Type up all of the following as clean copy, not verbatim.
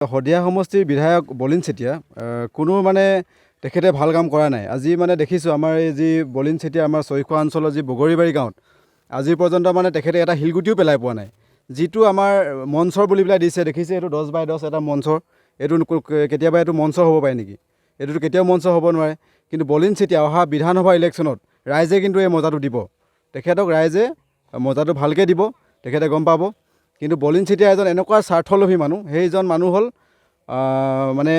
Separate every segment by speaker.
Speaker 1: শদিয়া সমষ্টিৰ বিধায়ক বলিন চেতিয়া কোনো মানে তেখেতে ভাল কাম কৰা নাই। আজি মানে দেখিছোঁ আমাৰ এই যি বলিন চেতিয়া আমাৰ চৈখোৱা অঞ্চলৰ যি বগৰীবাৰী গাঁৱত আজিৰ পৰ্যন্ত মানে তেখেতে এটা শিলগুটিও পেলাই পোৱা নাই। যিটো আমাৰ মঞ্চৰ বুলি পেলাই দিছে, দেখিছে এইটো 10x10 এটা মঞ্চৰ, এইটো কেতিয়াবা এইটো মঞ্চ হ'ব পাৰে নেকি? এইটোতো কেতিয়াও মঞ্চ হ'ব নোৱাৰে। কিন্তু বলিন চেতিয়া অহা বিধানসভা ইলেকশ্যনত ৰাইজে কিন্তু এই মজাটো দিব, তেখেতক ৰাইজে মজাটো ভালকৈ দিব, তেখেতে গম পাব। কিন্তু বলিন চেতিয়া এজন এনেকুৱা স্বাৰ্থলোভী মানুহ, সেইজন মানুহ হ'ল মানে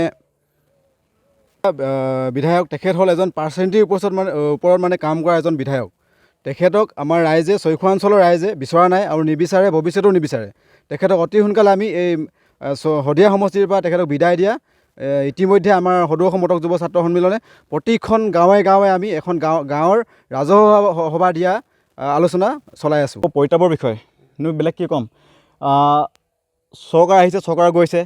Speaker 1: বিধায়ক, তেখেত হ'ল এজন পাৰ্চেণ্টিৰ ওপৰত মানে কাম কৰা এজন বিধায়ক। তেখেতক আমাৰ ৰাইজে, চৈখোৱা অঞ্চলৰ ৰাইজে বিচৰা নাই আৰু নিবিচাৰে, ভৱিষ্যতেও নিবিচাৰে। তেখেতক অতি সোনকালে আমি এই শদিয়া সমষ্টিৰ পৰা তেখেতক বিদায় দিয়া। ইতিমধ্যে আমাৰ সদৌ অসম মটক যুৱ ছাত্ৰ সন্মিলনে প্ৰতিখন গাঁৱে গাঁৱে আমি এখন গাঁৱৰ ৰাজহুৱা সভা দিয়া আলোচনা চলাই আছোঁ।
Speaker 2: পৰিতাপৰ বিষয় বেলেগ কি ক'ম। চৰকাৰ আহিছে, চৰকাৰ গৈছে,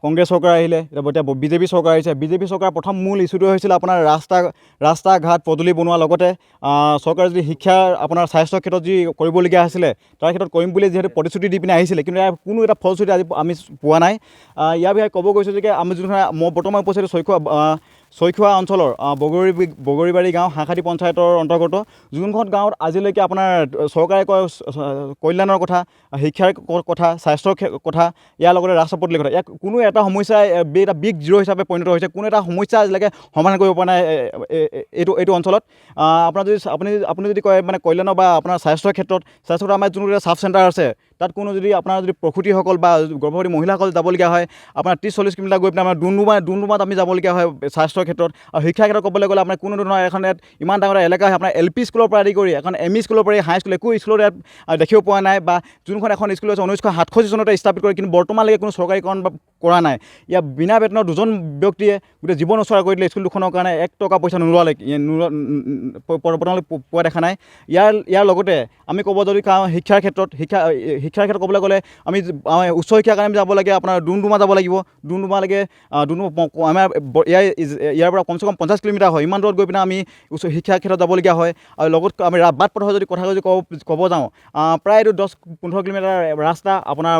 Speaker 2: কংগ্ৰেছ চৰকাৰ আহিলে, এতিয়া বিজেপি চৰকাৰ আহিছে। বিজেপি চৰকাৰ প্ৰথম মূল ইছ্যুটো হৈছিল আপোনাৰ ৰাস্তা ঘাট পদূলি বনোৱাৰ লগতে চৰকাৰে যদি শিক্ষা আপোনাৰ স্বাস্থ্যৰ ক্ষেত্ৰত যি কৰিবলগীয়া আছিলে তাৰ ক্ষেত্ৰত কৰিম বুলি যিহেতু প্ৰতিশ্ৰুতি দি পিনে আহিছিলে, কিন্তু ইয়াৰ কোনো এটা ফলশ্ৰুতি আজি আমি পোৱা নাই। ইয়াৰ বিষয়ে ক'ব গৈছোঁ যে আমি যোনখন মই বৰ্তমান উপস্থিত চৈখোৱা অঞ্চলৰ বগৰীবাৰী গাঁও হাঁহাখাতি পঞ্চায়তৰ অন্তৰ্গত, যোনখন গাঁৱত আজিলৈকে আপোনাৰ চৰকাৰে কয় কল্যাণৰ কথা, শিক্ষাৰ কথা, স্বাস্থ্যৰ কথা, ইয়াৰ লগতে ৰাস্তা পদূলিৰ কথা, ইয়াক কোনো এটা সমস্যা এটা বিগ জিৰ' হিচাপে পৰিণত হৈছে। কোনো এটা সমস্যা আজিলৈকে সমাধান কৰিব পৰা নাই এইটো অঞ্চলত। আপুনি যদি কয় মানে কল্যাণৰ বা আপোনাৰ স্বাস্থ্যৰ ক্ষেত্ৰত আমাৰ যোনটো চাব চেণ্টাৰ আছে, তাত কোনো যদি আপোনাৰ যদি প্ৰসূতিসকল বা গৰ্ভৱতী মহিলাসকল যাবলগীয়া হয়, আপোনাৰ 30-40 কিলোমিটাৰ গৈ পিনে আমাৰ ডুমডুমাত আমি যাবলগীয়া হয় স্বাস্থ্যৰ ক্ষেত্ৰত। আৰু শিক্ষাৰ ক্ষেত্ৰত ক'বলৈ গ'লে আপোনাৰ কোনো ধৰণৰ এখন ইয়াত ইমান ডাঙৰ এলেকা হয়, আপোনাৰ LP স্কুলৰ পৰা আদি কৰি এখন ME স্কুলৰ পৰা হাই স্কুল, একো স্কুলত ইয়াত দেখিব পোৱা নাই। বা যোনখন এখন স্কুল আছে 1967 চনতে স্থাপিত কৰে, কিন্তু বৰ্তমানলৈকে কোনো চৰকাৰীকৰণ কৰা নাই। ইয়াত বিনা বেতনৰ দুজন ব্যক্তিয়ে গোটেই জীৱন উচৰ্গা কৰি দিলে স্কুল দুখনৰ কাৰণে, 1 টকা পইচা বৰ্তমানলৈ পোৱা দেখা নাই। ইয়াৰ লগতে আমি ক'ব যদি শিক্ষাৰ ক্ষেত্ৰত ক'বলৈ গ'লে আমি উচ্চ শিক্ষাৰ কাৰণে যাব লাগে, আপোনাৰ ডুমডুমা যাব লাগিব। ডুমডুমালৈকে আমাৰ ইয়াৰ পৰা কমচে কম 50 কিলোমিটাৰ হয়। ইমান দূৰত গৈ পিনে আমি উচ্চ শিক্ষাৰ ক্ষেত্ৰত যাবলগীয়া হয়। আৰু লগত আমি বাট পথৰ যদি কথা ক'ব যাওঁ, প্ৰায় এইটো 10-15 কিলোমিটাৰ ৰাস্তা আপোনাৰ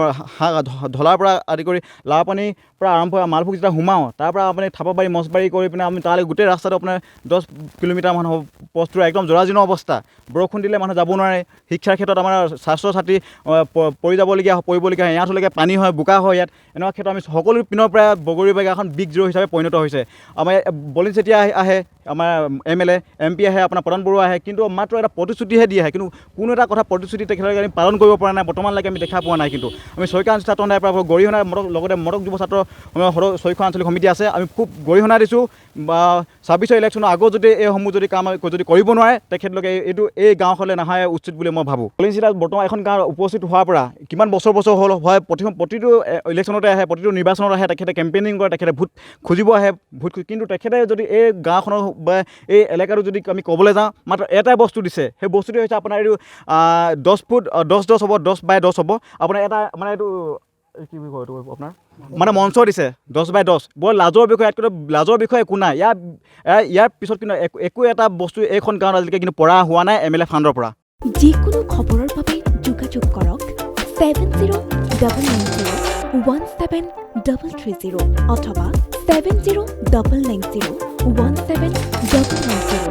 Speaker 2: ঢলাৰ পৰা আদি কৰি লাওপানীৰ পৰা আৰম্ভ হৈ মালভোগ যেতিয়া সোমাওঁ, তাৰ পৰা আপুনি থাপাবাৰী মছবাৰী কৰি পিনে আমি তালৈ গোটেই ৰাস্তাটো আপোনাৰ 10 কিলোমিটাৰমান হ'ব। পথটো একদম জৰাজীৰ্ণ অৱস্থা, বৰষুণ দিলে মানুহ যাব নোৱাৰে। শিক্ষাৰ ক্ষেত্ৰত আমাৰ ছাত্ৰ ছাত্ৰী পৰিবলগীয়া হয়, ইয়াতলৈকে পানী হয়, বোকা হয়। ইয়াত এনেকুৱা ক্ষেত্ৰত আমি সকলো পিনৰ পৰা বগৰীবাৰী গাঁওখন বিগ জিৰ' হিচাপে পৰিণত হৈছে। আমাৰ বলিন চেতিয়া আহে, আমাৰ MLA MP আহে, আপোনাৰ প্ৰধান বড়ো আহে, কিন্তু মাত্ৰ এটা প্ৰতিশ্ৰুতিহে দি আহে, কিন্তু কোনো এটা কথা প্ৰতিশ্ৰুতি তেখেতলোকে আমি পালন কৰিব পৰা নাই, বৰ্তমানলৈকে আমি দেখা পোৱা নাই। কিন্তু আমি চৈখোৱা ছাত্ৰ সন্থাৰ পৰা গৰিহণা লগতে মটক যুৱ ছাত্ৰ চৈখোৱা আঞ্চলিক সমিতি আছে, আমি খুব গৰিহণা দিছোঁ। বা 26 ইলেকশ্যনৰ আগত যদি এইসমূহ যদি কাম যদি কৰিব নোৱাৰে, তেখেতলোকে এই গাঁওখনলৈ নাহাই উচিত বুলি মই ভাবোঁ। বলিন চেতিয়া বৰ্তমান এখন গাঁৱত উপস্থিত হোৱাৰ পৰা কিমান বছৰ হ'ল হয়, প্ৰতিটো ইলেকশ্যনতে আহে, প্ৰতিটো নিৰ্বাচনত আহে, তেখেতে কেম্পেইনিং কৰে, তেখেতে ভোট খুজিব আহে, কিন্তু তেখেতে যদি এই গাঁওখনৰ বা এই এলেকাটো যদি আমি ক'বলৈ যাওঁ, মাত্ৰ এটাই বস্তু দিছে। সেই বস্তুটো হৈছে আপোনাৰ এইটো 10 ফুট 10 হ'ব, 10x10 হ'ব। আপোনাৰ এটা মানে এইটো কি বুলি কয়, এইটো আপোনাৰ মানে মঞ্চ দিছে 10x10। বৰ লাজৰ বিষয়, ইয়াতকৈ লাজৰ বিষয় একো নাই। ইয়াৰ পিছত কিন্তু একো এটা বস্তু এইখন গাঁৱত আজিলৈকে কিন্তু পৰা হোৱা নাই MLA ফাণ্ডৰ পৰা।
Speaker 3: যিকোনো খবৰৰ বাবে যোগাযোগ কৰক 7090173330 অথবা 7099017990